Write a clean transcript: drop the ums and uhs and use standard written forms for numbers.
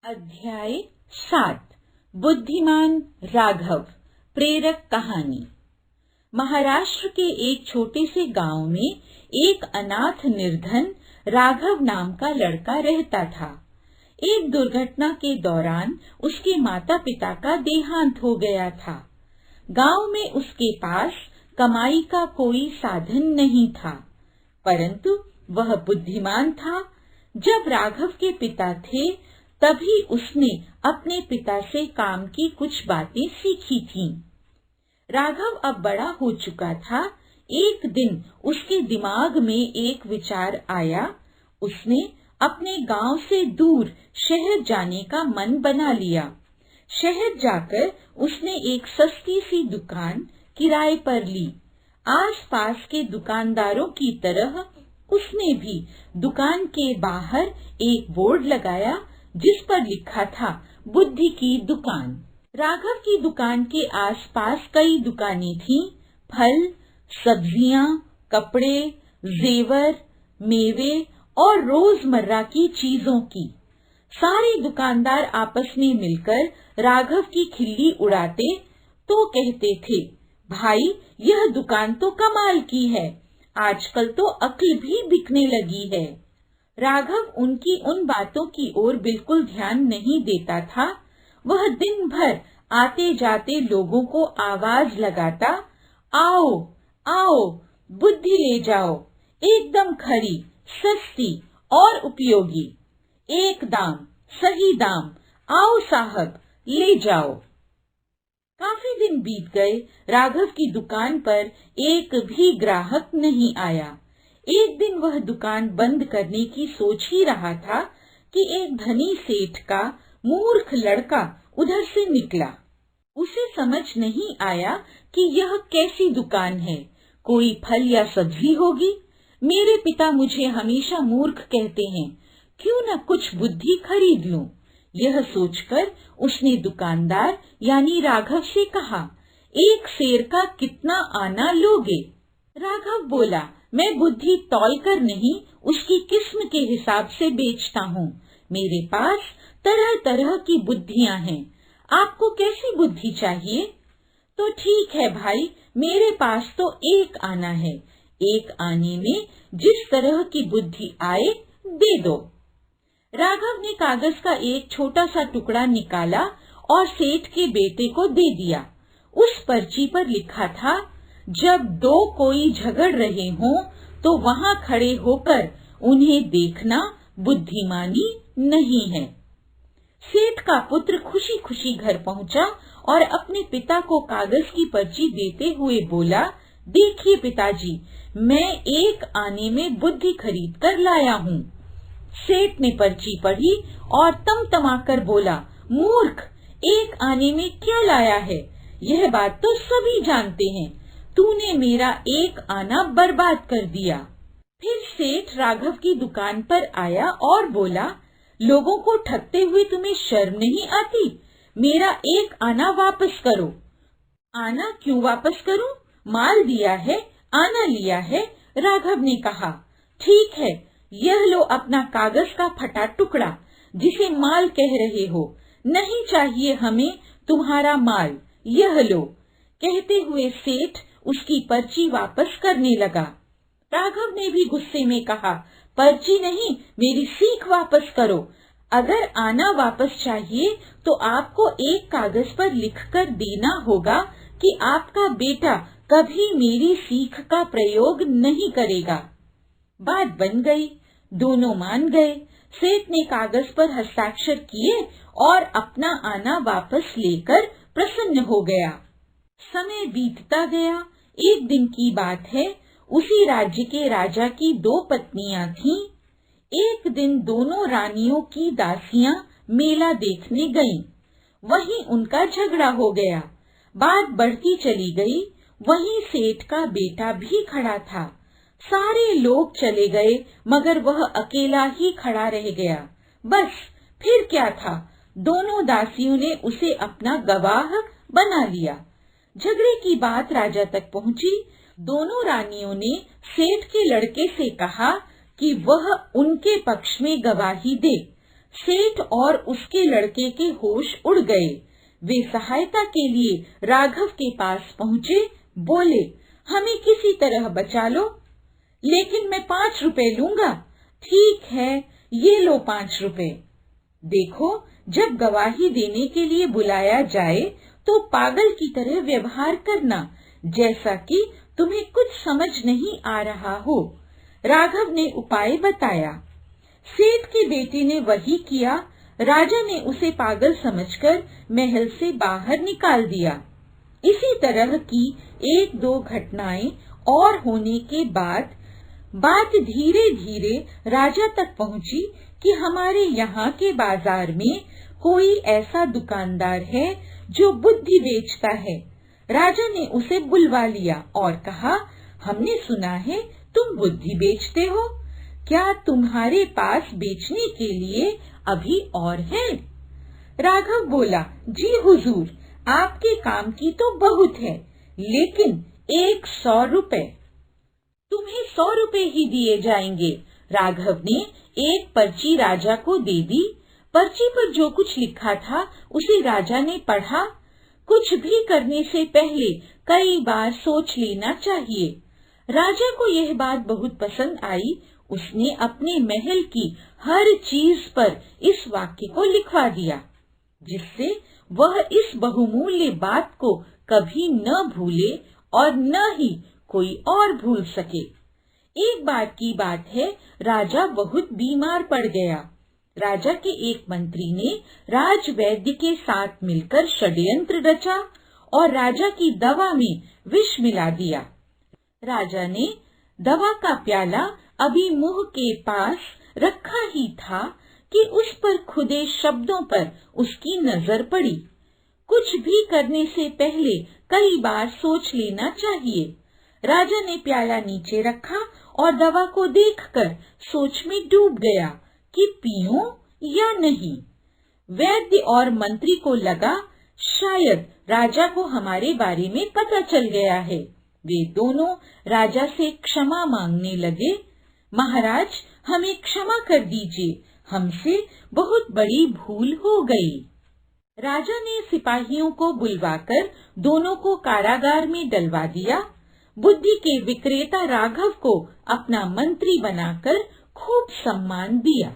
अध्याय 7 बुद्धिमान राघव। प्रेरक कहानी। महाराष्ट्र के एक छोटे से गांव में एक अनाथ निर्धन राघव नाम का लड़का रहता था। एक दुर्घटना के दौरान उसके माता पिता का देहांत हो गया था। गांव में उसके पास कमाई का कोई साधन नहीं था, परंतु वह बुद्धिमान था। जब राघव के पिता थे तभी उसने अपने पिता से काम की कुछ बातें सीखी थीं। राघव अब बड़ा हो चुका था। एक दिन उसके दिमाग में एक विचार आया। उसने अपने गांव से दूर शहर जाने का मन बना लिया। शहर जाकर उसने एक सस्ती सी दुकान किराए पर ली। आसपास के दुकानदारों की तरह उसने भी दुकान के बाहर एक बोर्ड लगाया जिस पर लिखा था बुद्धि की दुकान। राघव की दुकान के आसपास कई दुकानें थीं। फल, सब्जियां, कपड़े, जेवर, मेवे और रोजमर्रा की चीजों की। सारे दुकानदार आपस में मिलकर राघव की खिल्ली उड़ाते तो कहते थे, भाई यह दुकान तो कमाल की है, आजकल तो अक्ल भी बिकने लगी है। राघव उनकी उन बातों की ओर बिल्कुल ध्यान नहीं देता था। वह दिन भर आते जाते लोगों को आवाज लगाता, आओ आओ, बुद्धि ले जाओ, एकदम खरी, सस्ती और उपयोगी, एक दाम, सही दाम, आओ साहब ले जाओ। काफी दिन बीत गए। राघव की दुकान पर एक भी ग्राहक नहीं आया। एक दिन वह दुकान बंद करने की सोच ही रहा था कि एक धनी सेठ का मूर्ख लड़का उधर से निकला। उसे समझ नहीं आया कि यह कैसी दुकान है, कोई फल या सब्जी होगी। मेरे पिता मुझे हमेशा मूर्ख कहते हैं, क्यों न कुछ बुद्धि खरीद लूं। यह सोचकर उसने दुकानदार यानी राघव से कहा, एक सेर का कितना आना लोगे? राघव बोला, मैं बुद्धि तौल कर नहीं, उसकी किस्म के हिसाब से बेचता हूँ। मेरे पास तरह तरह की बुद्धियाँ हैं। आपको कैसी बुद्धि चाहिए? तो ठीक है भाई, मेरे पास तो एक आना है। एक आने में जिस तरह की बुद्धि आए दे दो। राघव ने कागज का एक छोटा सा टुकड़ा निकाला और सेठ के बेटे को दे दिया। उस पर्ची पर लिखा था, जब दो कोई झगड़ रहे हों तो वहां खड़े होकर उन्हें देखना बुद्धिमानी नहीं है। सेठ का पुत्र खुशी खुशी घर पहुंचा और अपने पिता को कागज की पर्ची देते हुए बोला, देखिए पिताजी, मैं एक आने में बुद्धि खरीद कर लाया हूँ। सेठ ने पर्ची पढ़ी और तमतमाकर बोला, मूर्ख, एक आने में क्या लाया है? यह बात तो सभी जानते हैं, तूने मेरा एक आना बर्बाद कर दिया। फिर सेठ राघव की दुकान पर आया और बोला, लोगों को ठगते हुए तुम्हें शर्म नहीं आती? मेरा एक आना वापस करो। आना क्यों वापस करूं? माल दिया है, आना लिया है। राघव ने कहा, ठीक है, यह लो अपना कागज का फटा टुकड़ा जिसे माल कह रहे हो। नहीं चाहिए हमें तुम्हारा माल, यह लो। कहते हुए सेठ उसकी पर्ची वापस करने लगा। राघव ने भी गुस्से में कहा, पर्ची नहीं, मेरी सीख वापस करो। अगर आना वापस चाहिए तो आपको एक कागज पर लिखकर देना होगा कि आपका बेटा कभी मेरी सीख का प्रयोग नहीं करेगा। बात बन गई, दोनों मान गए। सेठ ने कागज पर हस्ताक्षर किए और अपना आना वापस लेकर प्रसन्न हो गया। समय बीतता गया। एक दिन की बात है, उसी राज्य के राजा की दो पत्नियां थीं। एक दिन दोनों रानियों की दासियां मेला देखने गईं। वहीं उनका झगड़ा हो गया। बात बढ़ती चली गई। वहीं सेठ का बेटा भी खड़ा था। सारे लोग चले गए मगर वह अकेला ही खड़ा रह गया। बस फिर क्या था, दोनों दासियों ने उसे अपना गवाह बना लिया। झगड़े की बात राजा तक पहुंची। दोनों रानियों ने सेठ के लड़के से कहा कि वह उनके पक्ष में गवाही दे। सेठ और उसके लड़के के होश उड़ गए। वे सहायता के लिए राघव के पास पहुँचे। बोले, हमें किसी तरह बचा लो। लेकिन मैं 5 रुपए लूंगा। ठीक है, ये लो 5 रुपए। देखो, जब गवाही देने के लिए बुलाया जाए तो पागल की तरह व्यवहार करना, जैसा कि तुम्हें कुछ समझ नहीं आ रहा हो। राघव ने उपाय बताया। सेठ के बेटे ने वही किया। राजा ने उसे पागल समझकर महल से बाहर निकाल दिया। इसी तरह की 1-2 घटनाएं और होने के बाद बात धीरे धीरे राजा तक पहुंची कि हमारे यहाँ के बाजार में कोई ऐसा दुकानदार है जो बुद्धि बेचता है। राजा ने उसे बुलवा लिया और कहा, हमने सुना है तुम बुद्धि बेचते हो। क्या तुम्हारे पास बेचने के लिए अभी और है? राघव बोला, जी हुजूर, आपके काम की तो बहुत है, लेकिन 100 रुपए। तुम्हें 100 रुपए ही दिए जाएंगे। राघव ने एक पर्ची राजा को दे दी। पर्ची पर जो कुछ लिखा था उसे राजा ने पढ़ा। कुछ भी करने से पहले कई बार सोच लेना चाहिए। राजा को यह बात बहुत पसंद आई। उसने अपने महल की हर चीज पर इस वाक्य को लिखवा दिया, जिससे वह इस बहुमूल्य बात को कभी न भूले और न ही कोई और भूल सके। एक बार की बात है, राजा बहुत बीमार पड़ गया। राजा के एक मंत्री ने राजवैद्य के साथ मिलकर षड्यंत्र रचा और राजा की दवा में विष मिला दिया। राजा ने दवा का प्याला अभी मुंह के पास रखा ही था कि उस पर खुदे शब्दों पर उसकी नजर पड़ी। कुछ भी करने से पहले कई बार सोच लेना चाहिए। राजा ने प्याला नीचे रखा और दवा को देखकर सोच में डूब गया कि पीऊं या नहीं। वैद्य और मंत्री को लगा, शायद राजा को हमारे बारे में पता चल गया है। वे दोनों राजा से क्षमा मांगने लगे। महाराज, हमें क्षमा कर दीजिए, हमसे बहुत बड़ी भूल हो गई। राजा ने सिपाहियों को बुलवाकर दोनों को कारागार में डलवा दिया। बुद्धि के विक्रेता राघव को अपना मंत्री बनाकर खूब सम्मान दिया।